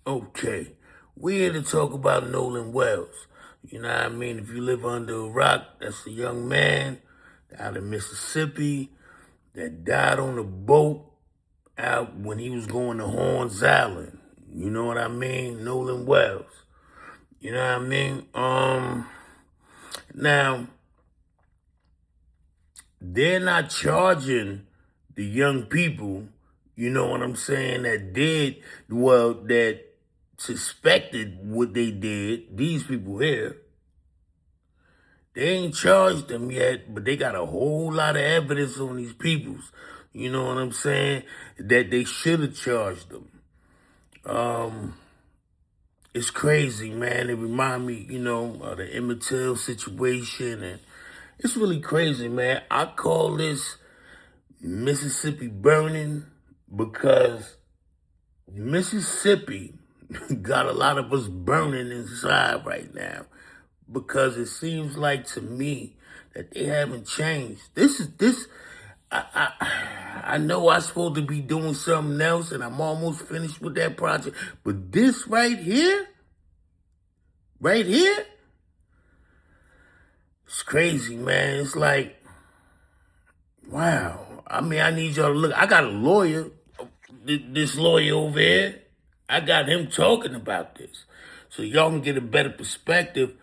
Okay, we're here to talk about Nolan Wells. You know what I mean? If you live under a rock, that's a young man out of Mississippi that died on a boat out when he was going to Horns Island. You know what I mean? Nolan Wells. You know what I mean? Now, they're not charging the young people, you know what I'm saying, that suspected what they did, these people here. They ain't charged them yet, but they got a whole lot of evidence on these peoples, you know what I'm saying, that they should have charged them. It's crazy, man. It remind me, of the Emmett Till situation, and it's really crazy, man. I call this Mississippi burning because Mississippi got a lot of us burning inside right now because it seems like to me that they haven't changed. I know I'm supposed to be doing something else and I'm almost finished with that project, but this right here, it's crazy, man. It's like, wow. I mean, I need y'all to look. I got a lawyer, this lawyer over here. I got him talking about this. So y'all can get a better perspective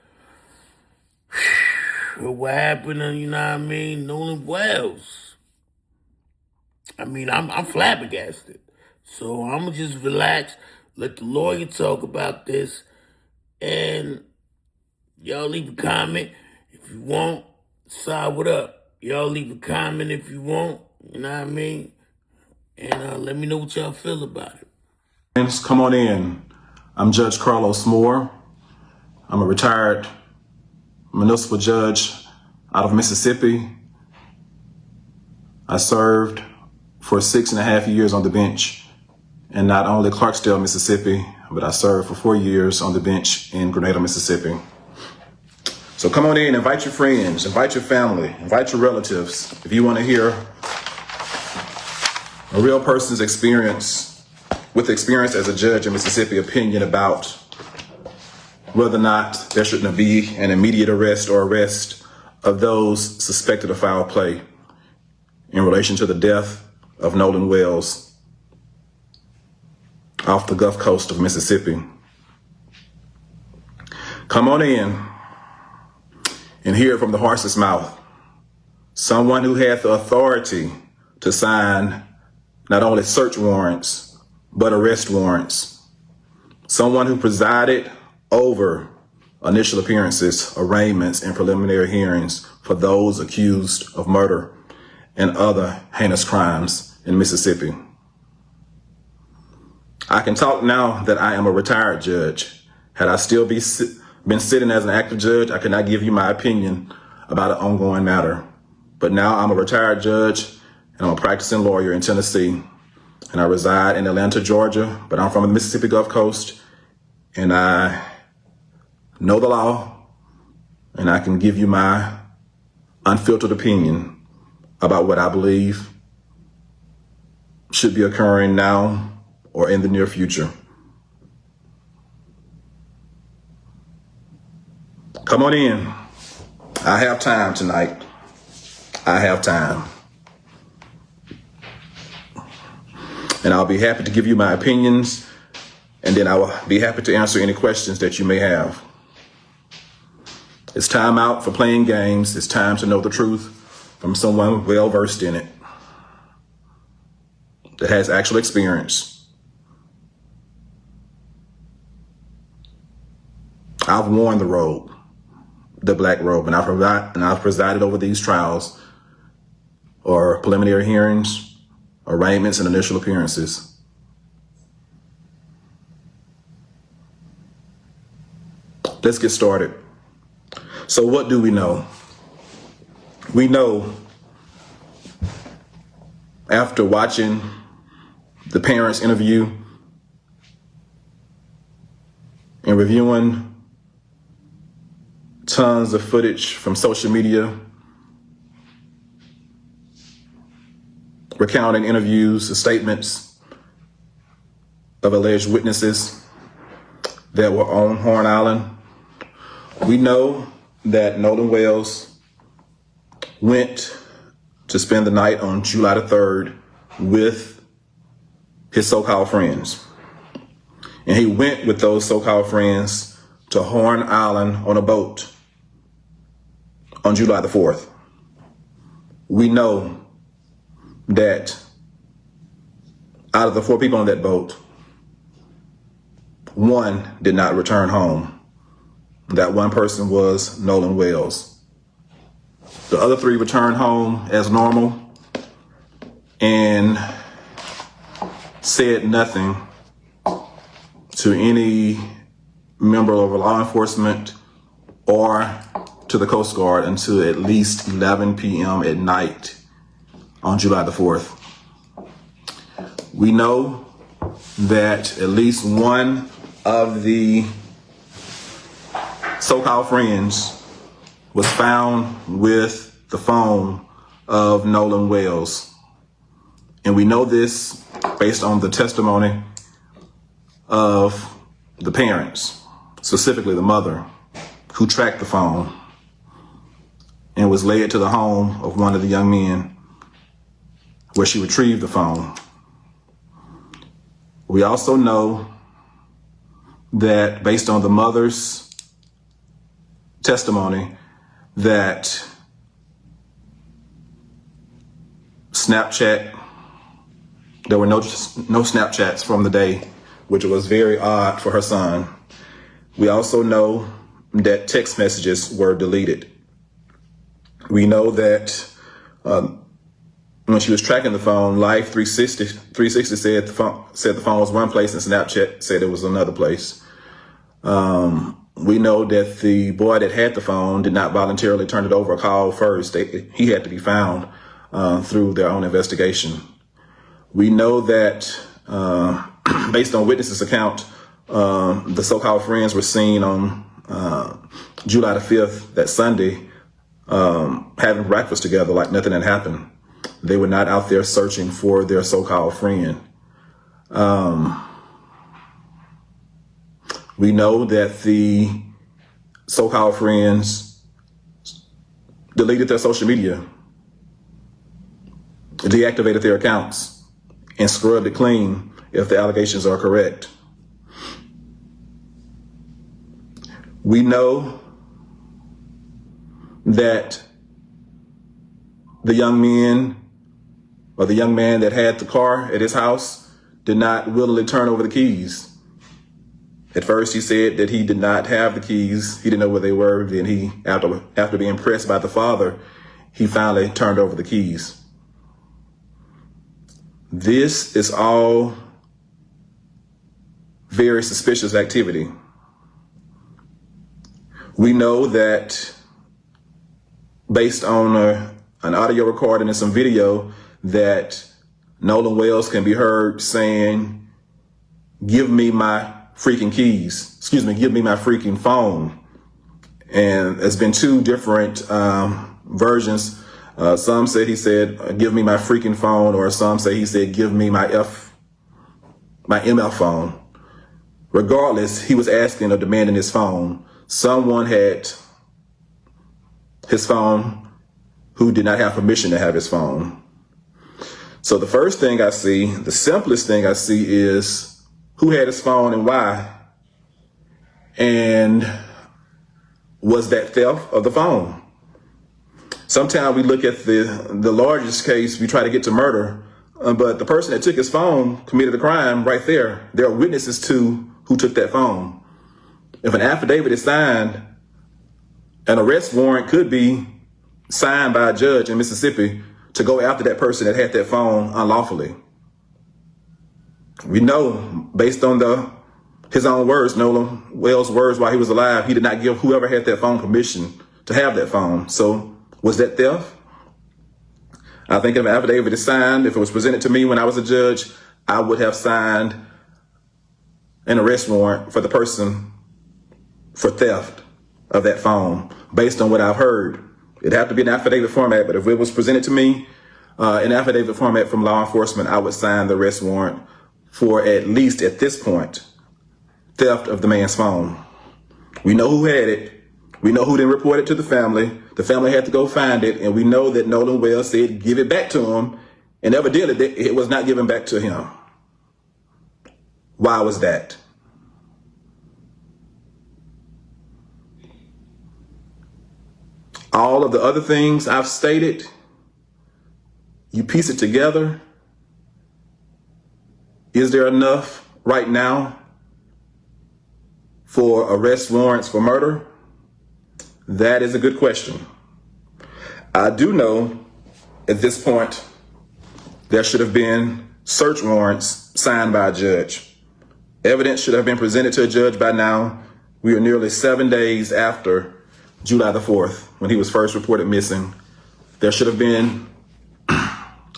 of what happened to, you know what I mean, Nolan Wells. I mean, I'm flabbergasted. So I'm going to just relax, let the lawyer talk about this, and y'all leave a comment if you want. Side what up. Y'all leave a comment if you want, you know what I mean? And let me know what y'all feel about it. Come on in. I'm Judge Carlos Moore. I'm a retired municipal judge out of Mississippi. I served for 6.5 years on the bench in not only Clarksdale, Mississippi, but I served for 4 years on the bench in Grenada, Mississippi. So come on in, invite your friends, invite your family, invite your relatives. If you want to hear a real person's experience as a judge in Mississippi opinion about whether or not there shouldn't be an immediate arrest or arrest of those suspected of foul play in relation to the death of Nolan Wells off the Gulf Coast of Mississippi. Come on in and hear it from the horse's mouth. Someone who had the authority to sign not only search warrants, but arrest warrants. Someone who presided over initial appearances, arraignments, and preliminary hearings for those accused of murder and other heinous crimes in Mississippi. I can talk now that I am a retired judge. Had I still been sitting as an active judge, I could not give you my opinion about an ongoing matter. But now I'm a retired judge and I'm a practicing lawyer in Tennessee. And I reside in Atlanta, Georgia, but I'm from the Mississippi Gulf Coast, and I know the law, and I can give you my unfiltered opinion about what I believe should be occurring now or in the near future. Come on in. I have time tonight. I have time. And I'll be happy to give you my opinions, and then I will be happy to answer any questions that you may have. It's time out for playing games. It's time to know the truth from someone well-versed in it, that has actual experience. I've worn the robe, the black robe, and I've presided over these trials or preliminary hearings, arraignments, and initial appearances. Let's get started. So what do we know? We know, after watching the parents' interview and reviewing tons of footage from social media, recounting interviews and statements of alleged witnesses, that were on Horn Island. We know that Nolan Wells went to spend the night on July the 3rd with his so-called friends. And he went with those so-called friends to Horn Island on a boat on July the 4th. We know that out of the 4 people on that boat, 1 did not return home. That 1 person was Nolan Wells. The other 3 returned home as normal and said nothing to any member of law enforcement or to the Coast Guard until at least 11 p.m. at night on July the 4th. We know that at least 1 of the so-called friends was found with the phone of Nolan Wells. And we know this based on the testimony of the parents, specifically the mother, who tracked the phone and was led to the home of one of the young men where she retrieved the phone. We also know that based on the mother's testimony that there were no Snapchats from the day, which was very odd for her son. We also know that text messages were deleted. We know that when she was tracking the phone, Life 360 said the phone was one place and Snapchat said it was another place. We know that the boy that had the phone did not voluntarily turn it over or call first. He had to be found through their own investigation. We know that based on witnesses' account, the so-called friends were seen on July the 5th, that Sunday, having breakfast together like nothing had happened. They were not out there searching for their so-called friend. We know that the so-called friends deleted their social media, deactivated their accounts, and scrubbed it clean if the allegations are correct. We know that the young man that had the car at his house did not willingly turn over the keys. At first, he said that he did not have the keys. He didn't know where they were. Then he, after being pressed by the father, he finally turned over the keys. This is all very suspicious activity. We know that based on an audio recording and some video that Nolan Wells can be heard saying, "Give me my freaking keys." Give me my freaking phone. And there's been 2 different versions. Some said he said, "Give me my freaking phone," or some say he said, "Give me my MF phone." Regardless, he was asking or demanding his phone. Someone had his phone who did not have permission to have his phone. So the first thing I see, the simplest thing I see, is who had his phone and why? And was that theft of the phone? Sometimes we look at the largest case, we try to get to murder, but the person that took his phone committed a crime right there. There are witnesses to who took that phone. If an affidavit is signed, an arrest warrant could be signed by a judge in Mississippi to go after that person that had that phone unlawfully. We know, based on his own words, Nolan Wells' words while he was alive, he did not give whoever had that phone permission to have that phone. So was that theft? I think if an affidavit is signed, if it was presented to me when I was a judge, I would have signed an arrest warrant for the person for theft of that phone based on what I've heard. It'd have to be an affidavit format, but if it was presented to me in affidavit format from law enforcement, I would sign the arrest warrant for, at least at this point, theft of the man's phone. We know who had it. We know who didn't report it to the family. The family had to go find it. And we know that Nolan Wells said, give it back to him. And evidently it was not given back to him. Why was that? All of the other things I've stated, you piece it together. Is there enough right now for arrest warrants for murder? That is a good question. I do know at this point there should have been search warrants signed by a judge. Evidence should have been presented to a judge by now. We are nearly 7 days after July the 4th, when he was first reported missing. There should have been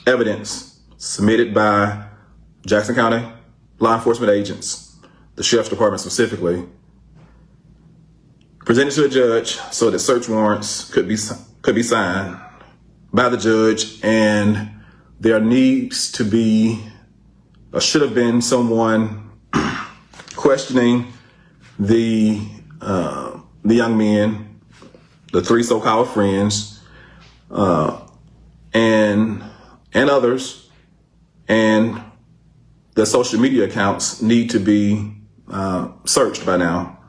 evidence submitted by Jackson County law enforcement agents, the sheriff's department specifically, presented to a judge so that search warrants could be signed by the judge. And there needs to be, or should have been, someone questioning the young men, the three so-called friends, and others, and the social media accounts need to be searched by now,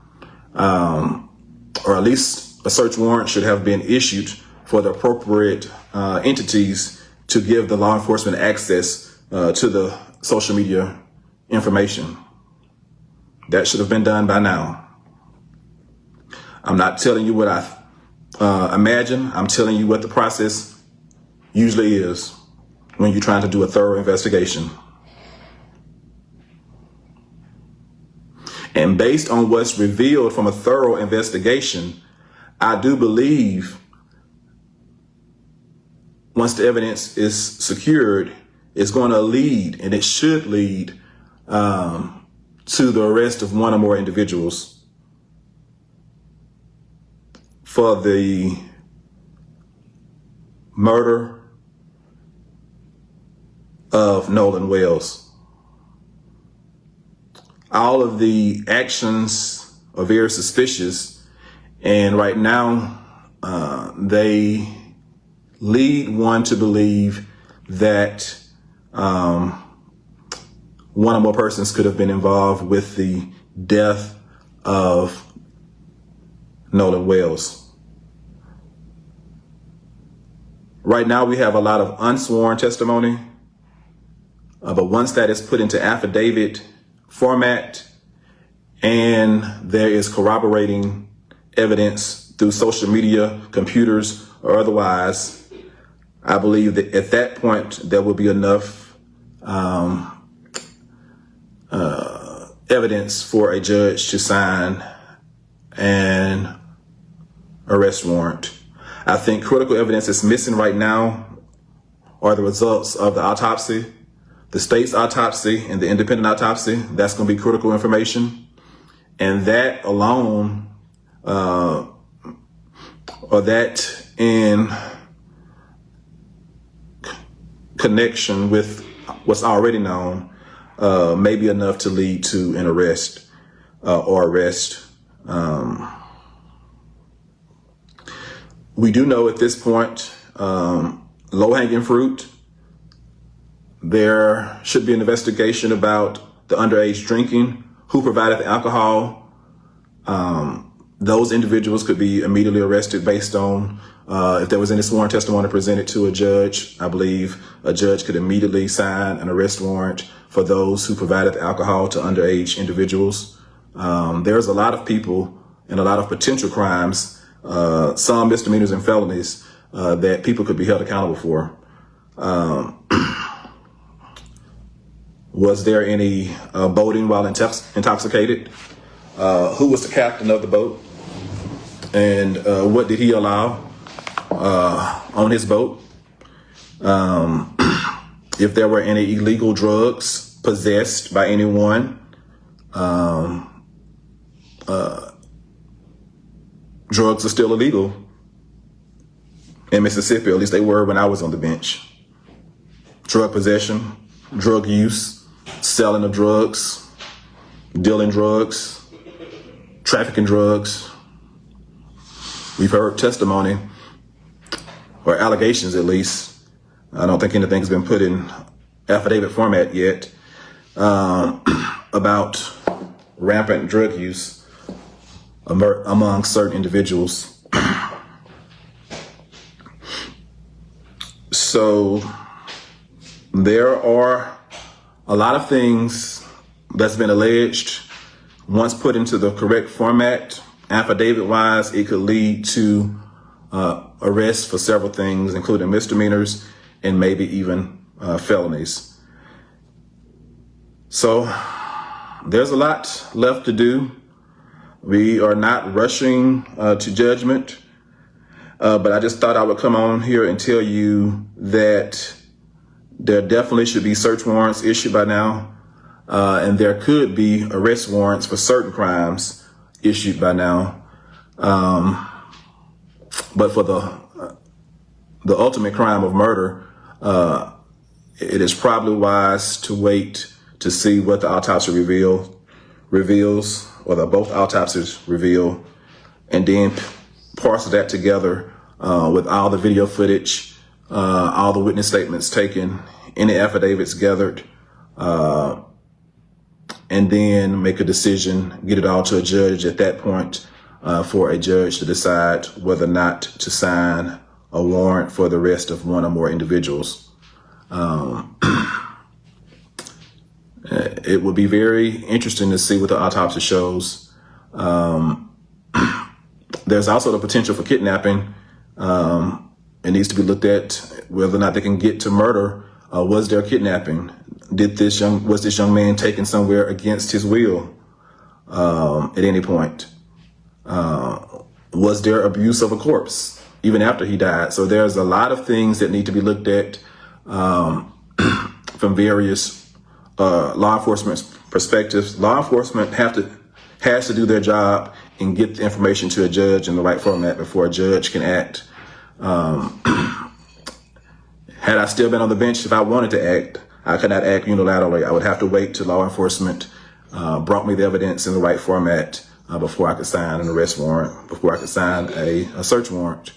or at least a search warrant should have been issued for the appropriate entities to give the law enforcement access to the social media information. That should have been done by now. I'm not telling you what I imagine. I'm telling you what the process usually is when you're trying to do a thorough investigation. And based on what's revealed from a thorough investigation, I do believe once the evidence is secured, it's going to lead, and it should lead, to the arrest of one or more individuals for the murder of Nolan Wells. All of the actions are very suspicious, and right now they lead one to believe that one or more persons could have been involved with the death of Nolan Wells. Right now we have a lot of unsworn testimony, but once that is put into affidavit format and there is corroborating evidence through social media, computers, or otherwise, I believe that at that point there will be enough evidence for a judge to sign an arrest warrant. I think critical evidence that's missing right now are the results of the autopsy, the state's autopsy and the independent autopsy. That's going to be critical information. And that alone, or that in connection with what's already known, may be enough to lead to an arrest or arrest. We do know at this point, low-hanging fruit. There should be an investigation about the underage drinking, who provided the alcohol. Those individuals could be immediately arrested based on if there was any sworn testimony presented to a judge. I believe a judge could immediately sign an arrest warrant for those who provided the alcohol to underage individuals. There's a lot of people and a lot of potential crimes, some misdemeanors and felonies, that people could be held accountable for. Was there any boating while intoxicated? Who was the captain of the boat? And what did he allow on his boat? If there were any illegal drugs possessed by anyone, drugs are still illegal in Mississippi. At least they were when I was on the bench. Drug possession, drug use, selling of drugs, dealing drugs, trafficking drugs. We've heard testimony, or allegations at least. I don't think anything's been put in affidavit format yet, about rampant drug use among certain individuals. So there are a lot of things that's been alleged. Once put into the correct format, affidavit-wise, it could lead to arrest for several things, including misdemeanors and maybe even felonies. So there's a lot left to do. We are not rushing to judgment, but I just thought I would come on here and tell you that there definitely should be search warrants issued by now, and there could be arrest warrants for certain crimes issued by now. But for the ultimate crime of murder, it is probably wise to wait to see what the autopsy reveals, or that both autopsies reveal, and then parcel that together with all the video footage, all the witness statements taken, any affidavits gathered, and then make a decision, get it all to a judge at that point, for a judge to decide whether or not to sign a warrant for the arrest of one or more individuals. It would be very interesting to see what the autopsy shows. There's also the potential for kidnapping. It needs to be looked at whether or not they can get to murder. Was there kidnapping? Was this young man taken somewhere against his will at any point? Was there abuse of a corpse even after he died? So there's a lot of things that need to be looked at from various law enforcement perspectives. Law enforcement has to do their job and get the information to a judge in the right format before a judge can act. Had I still been on the bench, if I wanted to act, I could not act unilaterally. I would have to wait till law enforcement brought me the evidence in the right format before I could sign an arrest warrant, before I could sign a search warrant.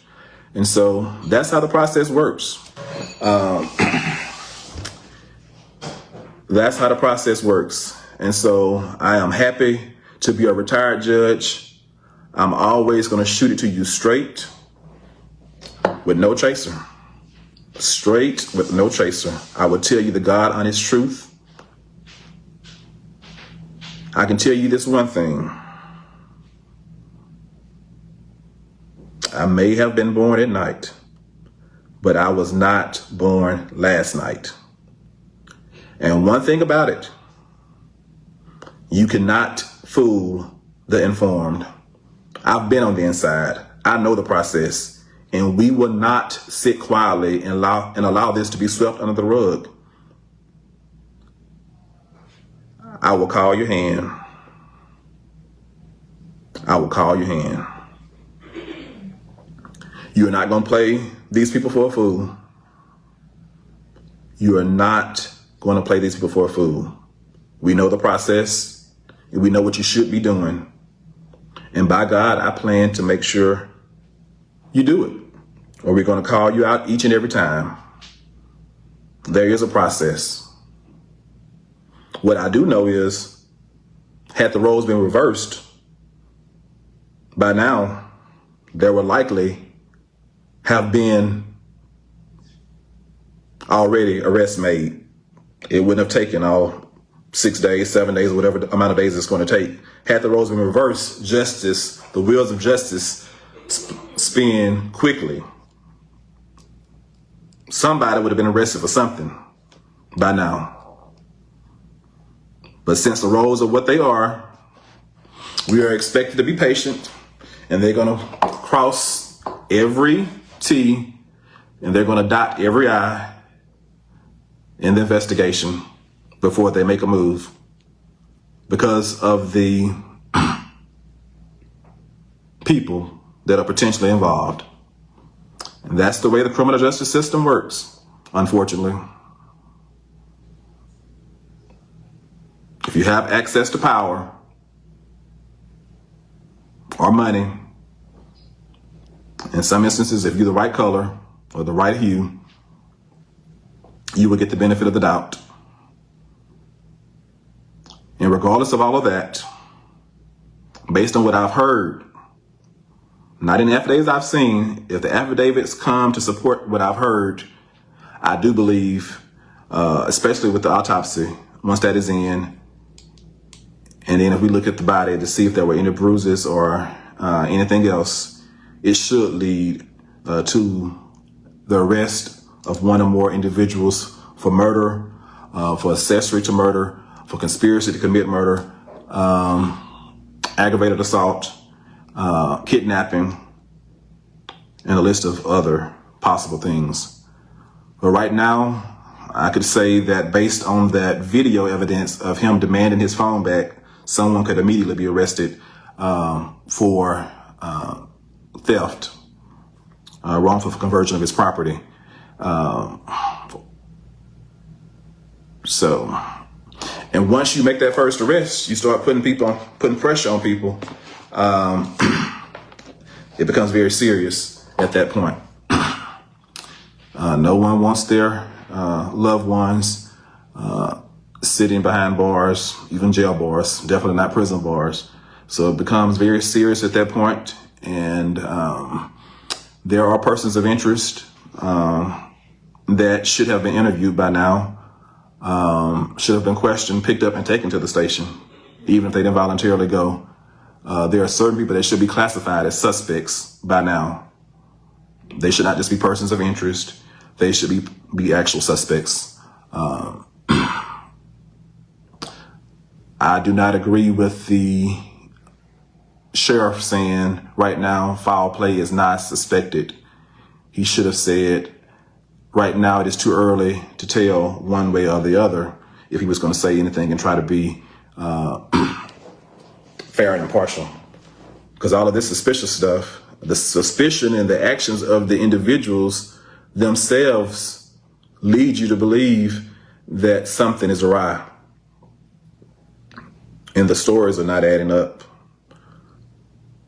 And so that's how the process works. That's how the process works. And so I am happy to be a retired judge. I'm always going to shoot it to you straight with no chaser. Straight with no chaser. I will tell you the God honest truth. I can tell you this one thing. I may have been born at night, but I was not born last night. And one thing about it, you cannot fool the informed. I've been on the inside. I know the process, and we will not sit quietly and allow this to be swept under the rug. I will call your hand. I will call your hand. You are not going to play these people for a fool. You are not going to play these people for a fool. We know the process, and we know what you should be doing. And by God, I plan to make sure you do it, or we're going to call you out each and every time. There is a process. What I do know is, had the roles been reversed, by now, there would likely have been already arrests made. It wouldn't have taken all 6 days, 7 days, whatever the amount of days it's going to take. Had the roles been reversed, the wheels of justice spin quickly. Somebody would have been arrested for something by now. But since the roles are what they are, we are expected to be patient, and they're going to cross every T and they're going to dot every I in the investigation before they make a move, because of the people that are potentially involved. And that's the way the criminal justice system works, unfortunately. If you have access to power or money, in some instances, if you're the right color or the right hue, you will get the benefit of the doubt. And regardless of all of that, based on what I've heard, not in the affidavits I've seen, if the affidavits come to support what I've heard, I do believe, especially with the autopsy, once that is in, and then if we look at the body to see if there were any bruises or anything else, it should lead to the arrest of one or more individuals for murder, for accessory to murder, for conspiracy to commit murder, aggravated assault, kidnapping, and a list of other possible things. But right now, I could say that based on that video evidence of him demanding his phone back, someone could immediately be arrested for theft, wrongful conversion of his property. And once you make that first arrest, you start putting pressure on people. It becomes very serious at that point. No one wants their loved ones sitting behind bars, even jail bars, definitely not prison bars. So it becomes very serious at that point. And there are persons of interest that should have been interviewed by now, should have been questioned, picked up, and taken to the station, even if they didn't voluntarily go. There are certain people that should be classified as suspects by now. They should not just be persons of interest. They should be actual suspects. I do not agree with the sheriff saying right now foul play is not suspected. He should have said right now it is too early to tell one way or the other if he was going to say anything and try to be fair and impartial. Because all of this suspicious stuff, the suspicion and the actions of the individuals themselves lead you to believe that something is awry. And the stories are not adding up.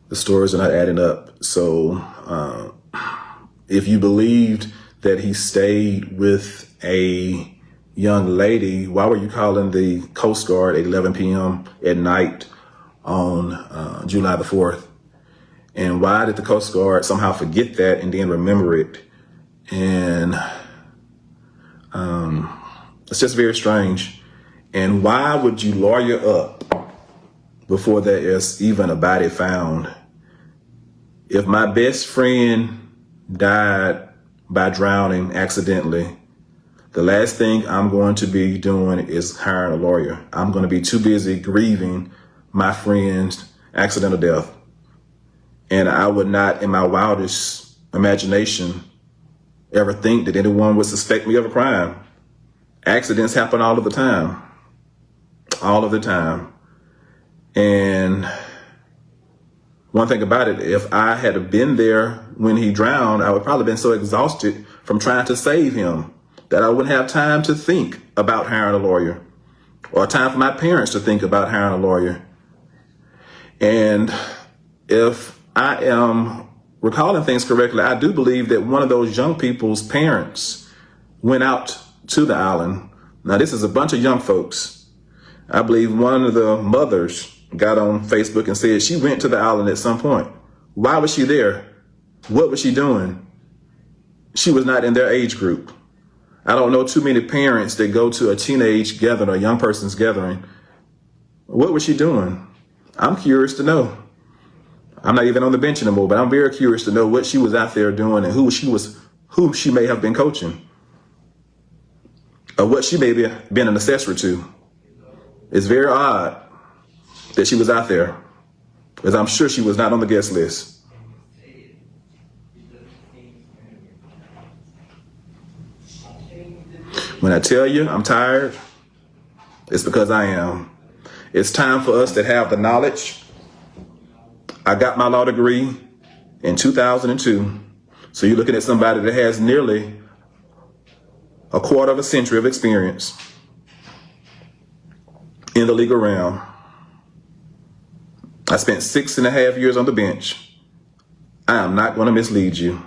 The stories are not adding up. So if you believed that he stayed with a young lady, why were you calling the Coast Guard at 11 p.m. at night on July the 4th? And why did the Coast Guard somehow forget that and then remember it? And it's just very strange. And why would you lawyer up before there is even a body found? If my best friend died by drowning accidentally, the last thing I'm going to be doing is hiring a lawyer. I'm going to be too busy grieving my friend's accidental death. And I would not, in my wildest imagination, ever think that anyone would suspect me of a crime. Accidents happen all of the time. All of the time. And one thing about it, if I had been there when he drowned, I would probably been so exhausted from trying to save him that I wouldn't have time to think about hiring a lawyer, or time for my parents to think about hiring a lawyer. And if I am recalling things correctly, I do believe that one of those young people's parents went out to the island. Now, this is a bunch of young folks. I believe one of the mothers got on Facebook and said she went to the island at some point. Why was she there? What was she doing? She was not in their age group. I don't know too many parents that go to a teenage gathering or a young person's gathering. What was she doing? I'm curious to know. I'm not even on the bench anymore, but I'm very curious to know what she was out there doing and who she may have been coaching, or what she may have been an accessory to. It's very odd that she was out there, because I'm sure she was not on the guest list. When I tell you I'm tired, it's because I am. It's time for us to have the knowledge. I got my law degree in 2002. So you're looking at somebody that has nearly a quarter of a century of experience. in the legal realm. I spent 6.5 years on the bench. I am not going to mislead you,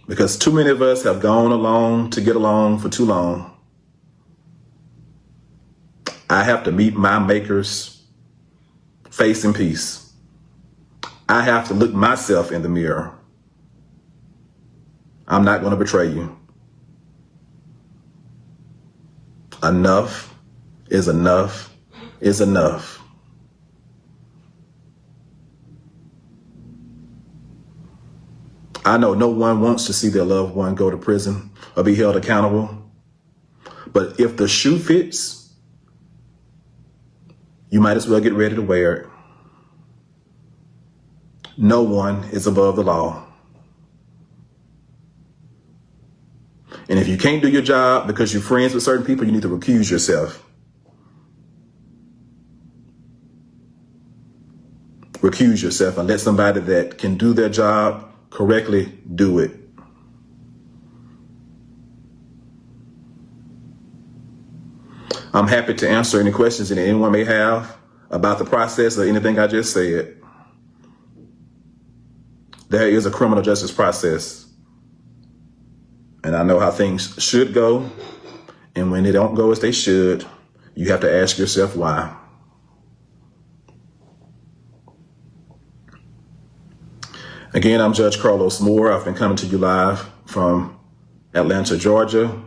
because too many of us have gone along to get along for too long. I have to meet my makers face in peace. I have to look myself in the mirror. I'm not going to betray you. Enough is enough is enough. I know no one wants to see their loved one go to prison or be held accountable. But if the shoe fits, you might as well get ready to wear it. No one is above the law. And if you can't do your job because you're friends with certain people, you need to recuse yourself. Recuse yourself and let somebody that can do their job correctly do it. I'm happy to answer any questions that anyone may have about the process or anything I just said. There is a criminal justice process. And I know how things should go. And when they don't go as they should, you have to ask yourself why. Again, I'm Judge Carlos Moore. I've been coming to you live from Atlanta, Georgia.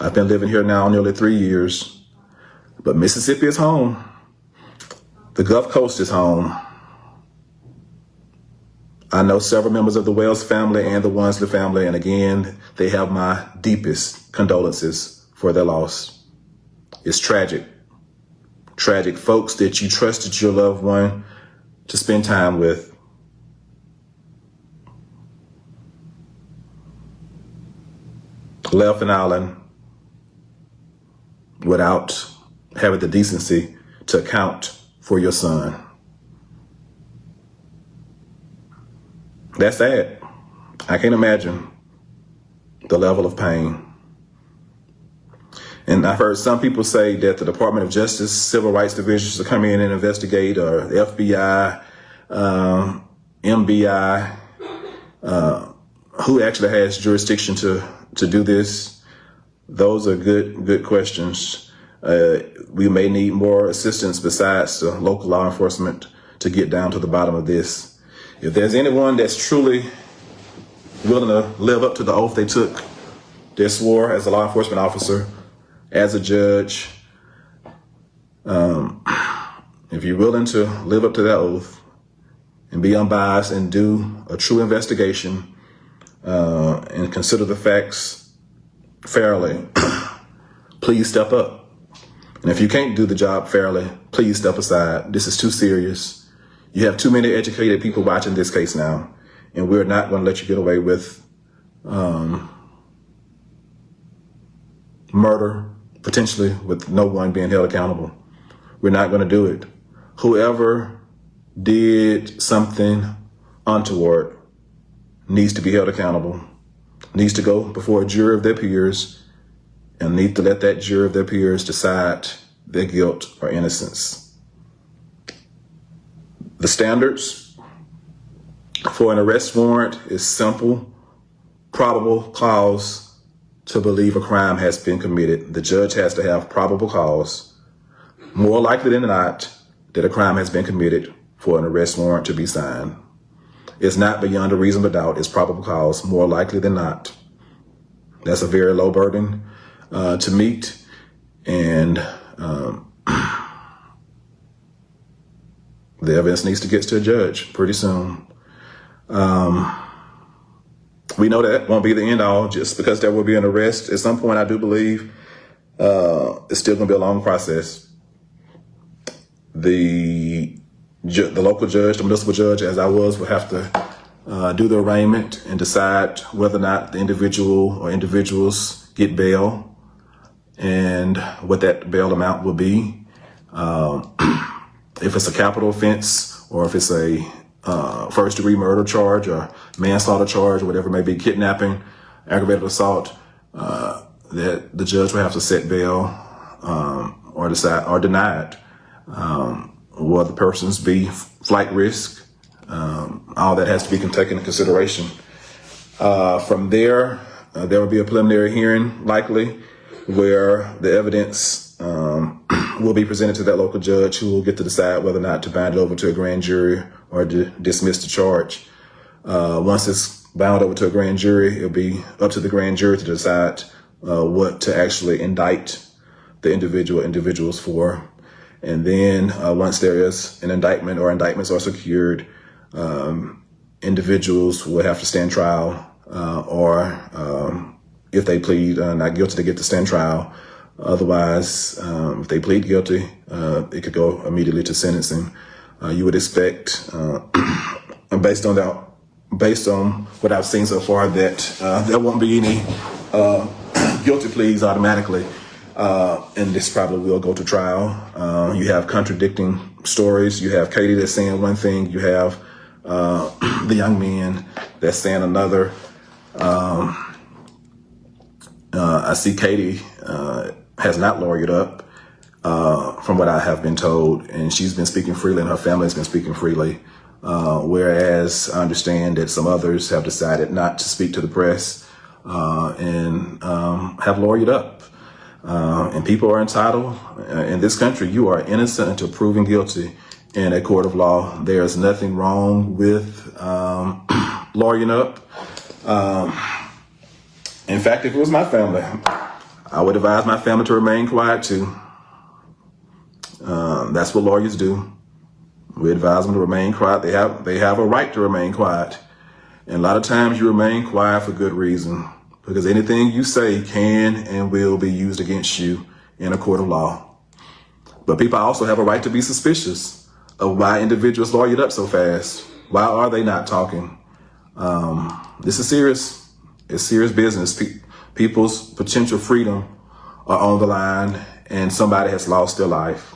I've been living here now nearly 3 years. But Mississippi is home. The Gulf Coast is home. I know several members of the Wells family and the Wansley family, and again, they have my deepest condolences for their loss. It's tragic. Tragic folks that you trusted your loved one to spend time with. Left an island without having the decency to account for your son. That's sad. I can't imagine the level of pain. And I've heard some people say that the Department of Justice, Civil Rights Division should come in and investigate, or the FBI, MBI, who actually has jurisdiction to do this. Those are good questions. We may need more assistance besides the local law enforcement to get down to the bottom of this. If there's anyone that's truly willing to live up to the oath they took, they swore as a law enforcement officer, as a judge, if you're willing to live up to that oath and be unbiased and do a true investigation and consider the facts fairly, please step up. And if you can't do the job fairly, please step aside. This is too serious. You have too many educated people watching this case now, and we're not going to let you get away with murder, potentially with no one being held accountable. We're not going to do it. Whoever did something untoward needs to be held accountable, needs to go before a jury of their peers, and need to let that jury of their peers decide their guilt or innocence. The standards for an arrest warrant is simple, probable cause to believe a crime has been committed. The judge has to have probable cause, more likely than not, that a crime has been committed for an arrest warrant to be signed. It's not beyond a reasonable doubt. It's probable cause, more likely than not. That's a very low burden to meet. And the evidence needs to get to a judge pretty soon. We know that won't be the end all, just because there will be an arrest. At some point, I do believe it's still going to be a long process. The local judge, the municipal judge, as I was, will have to do the arraignment and decide whether or not the individual or individuals get bail and what that bail amount will be. If it's a capital offense, or if it's a first degree murder charge or manslaughter charge, or whatever it may be, kidnapping, aggravated assault, that the judge will have to set bail or or denied. Will the persons be flight risk? All that has to be taken into consideration. From there, there will be a preliminary hearing, likely, where the evidence will be presented to that local judge, who will get to decide whether or not to bind it over to a grand jury or dismiss the charge. Once it's bound over to a grand jury, it'll be up to the grand jury to decide what to actually indict the individuals for. And then once there is an indictment or indictments are secured, individuals will have to stand trial, or if they plead not guilty, they get to stand trial. Otherwise, if they plead guilty, it could go immediately to sentencing. You would expect, based on what I've seen so far, that there won't be any guilty pleas automatically, and this probably will go to trial. You have contradicting stories. You have Katie that's saying one thing. You have the young man that's saying another. I see Katie has not lawyered up, from what I have been told, and she's been speaking freely, and her family's been speaking freely. Whereas I understand that some others have decided not to speak to the press and have lawyered up. And people are entitled in this country. You are innocent until proven guilty in a court of law. There's nothing wrong with lawyering up. In fact, if it was my family, I would advise my family to remain quiet too. That's what lawyers do. We advise them to remain quiet. They have a right to remain quiet. And a lot of times you remain quiet for good reason, because anything you say can and will be used against you in a court of law. But people also have a right to be suspicious of why individuals lawyered up so fast. Why are they not talking? This is serious. It's serious business. People's potential freedom are on the line, and somebody has lost their life.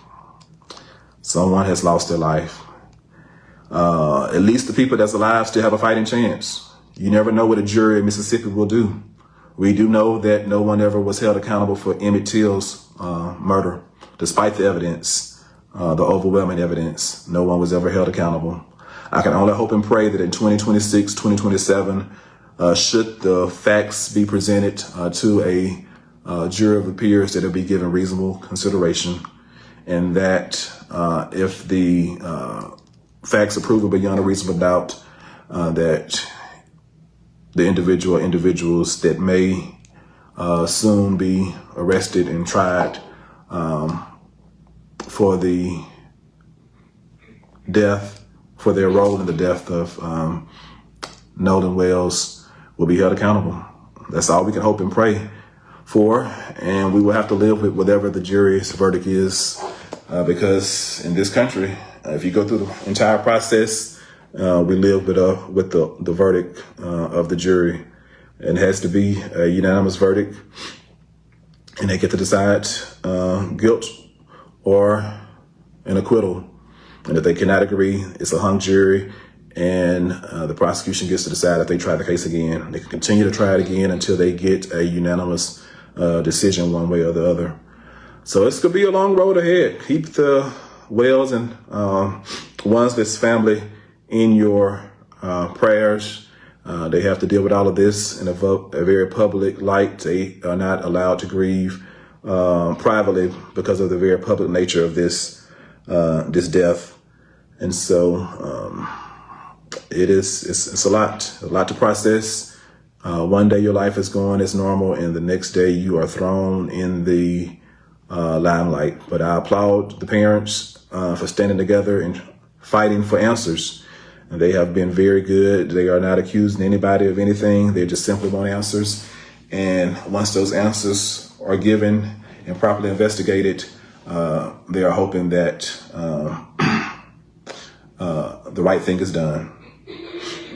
Someone has lost their life. At least the people that's alive still have a fighting chance. You never know what a jury in Mississippi will do. We do know that no one ever was held accountable for Emmett Till's murder, despite the evidence, the overwhelming evidence. No one was ever held accountable. I can only hope and pray that in 2026, 2027, should the facts be presented to a jury of peers, that it'll be given reasonable consideration, and that if the facts are proven beyond a reasonable doubt, that the individuals that may soon be arrested and tried for the death, for their role in the death of Nolan Wells, will be held accountable. That's all we can hope and pray for, and we will have to live with whatever the jury's verdict is, because in this country, if you go through the entire process, we live with the verdict of the jury. It has to be a unanimous verdict, and they get to decide guilt or an acquittal. And if they cannot agree, it's a hung jury, and the prosecution gets to decide if they try the case again. They can continue to try it again until they get a unanimous decision one way or the other. So it's going to be a long road ahead. Keep the Wells and Wansley's family in your prayers. They have to deal with all of this in a very public light. They are not allowed to grieve privately because of the very public nature of this death. And so it's a lot to process. One day your life is going as normal, and the next day you are thrown in the limelight. But I applaud the parents for standing together and fighting for answers. And they have been very good. They are not accusing anybody of anything. They just simply want answers. And once those answers are given and properly investigated, they are hoping that the right thing is done.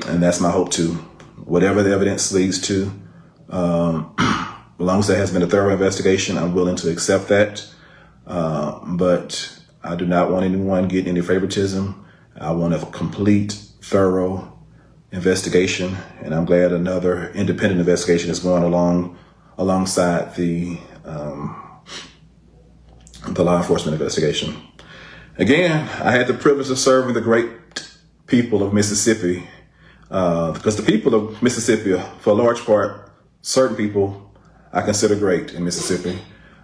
And that's my hope too. Whatever the evidence leads to, as long as there has been a thorough investigation, I'm willing to accept that. But I do not want anyone getting any favoritism. I want a complete, thorough investigation. And I'm glad another independent investigation is going alongside the the law enforcement investigation. Again, I had the privilege of serving the great people of Mississippi, because the people of Mississippi, for a large part, certain people I consider great in Mississippi.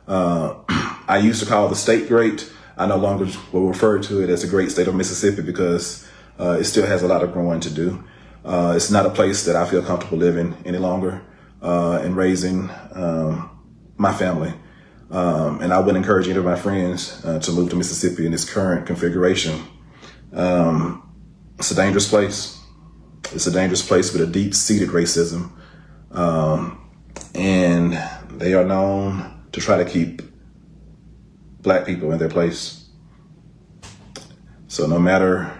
I used to call the state great. I no longer will refer to it as a great state of Mississippi because it still has a lot of growing to do. It's not a place that I feel comfortable living any longer and raising my family. And I would encourage any of my friends to move to Mississippi in its current configuration. It's a dangerous place. It's a dangerous place with a deep-seated racism. And they are known to try to keep Black people in their place. So no matter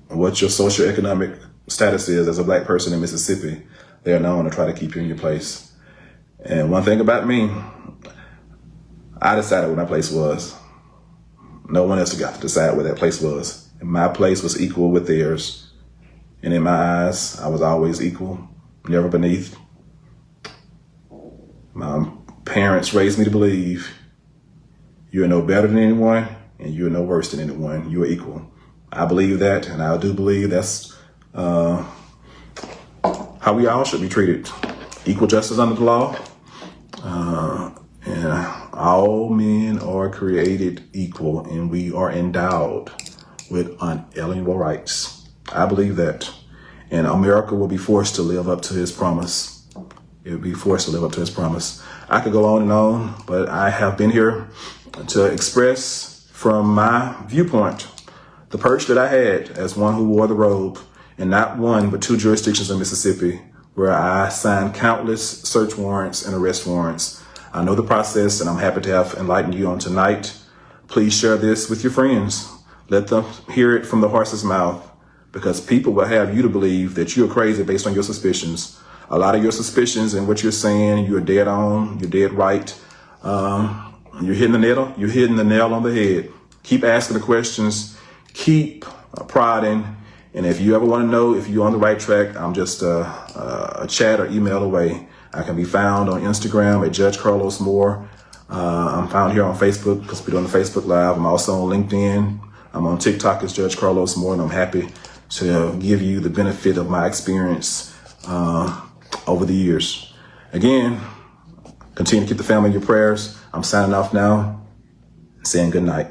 what your socioeconomic status is as a Black person in Mississippi, they are known to try to keep you in your place. And one thing about me, I decided where my place was. No one else got to decide where that place was. And my place was equal with theirs. And in my eyes, I was always equal, never beneath. My parents raised me to believe you are no better than anyone and you are no worse than anyone. You are equal. I believe that, and I do believe that's how we all should be treated. Equal justice under the law. And all men are created equal, and we are endowed with unalienable rights. I believe that. And America will be forced to live up to his promise. It will be forced to live up to his promise. I could go on and on, but I have been here to express from my viewpoint the perch that I had as one who wore the robe in not one, but 2 jurisdictions in Mississippi, where I signed countless search warrants and arrest warrants. I know the process, and I'm happy to have enlightened you on tonight. Please share this with your friends. Let them hear it from the horse's mouth, because people will have you to believe that you're crazy based on your suspicions. A lot of your suspicions and what you're saying, you're dead on, you're dead right. You're hitting the nail on the head. Keep asking the questions, keep prodding. And if you ever want to know if you're on the right track, I'm just a chat or email away. I can be found on Instagram at Judge Carlos Moore. I'm found here on Facebook because we're doing the Facebook Live. I'm also on LinkedIn. I'm on TikTok as Judge Carlos Moore, and I'm happy to give you the benefit of my experience over the years. Again, continue to keep the family in your prayers. I'm signing off now, saying good night.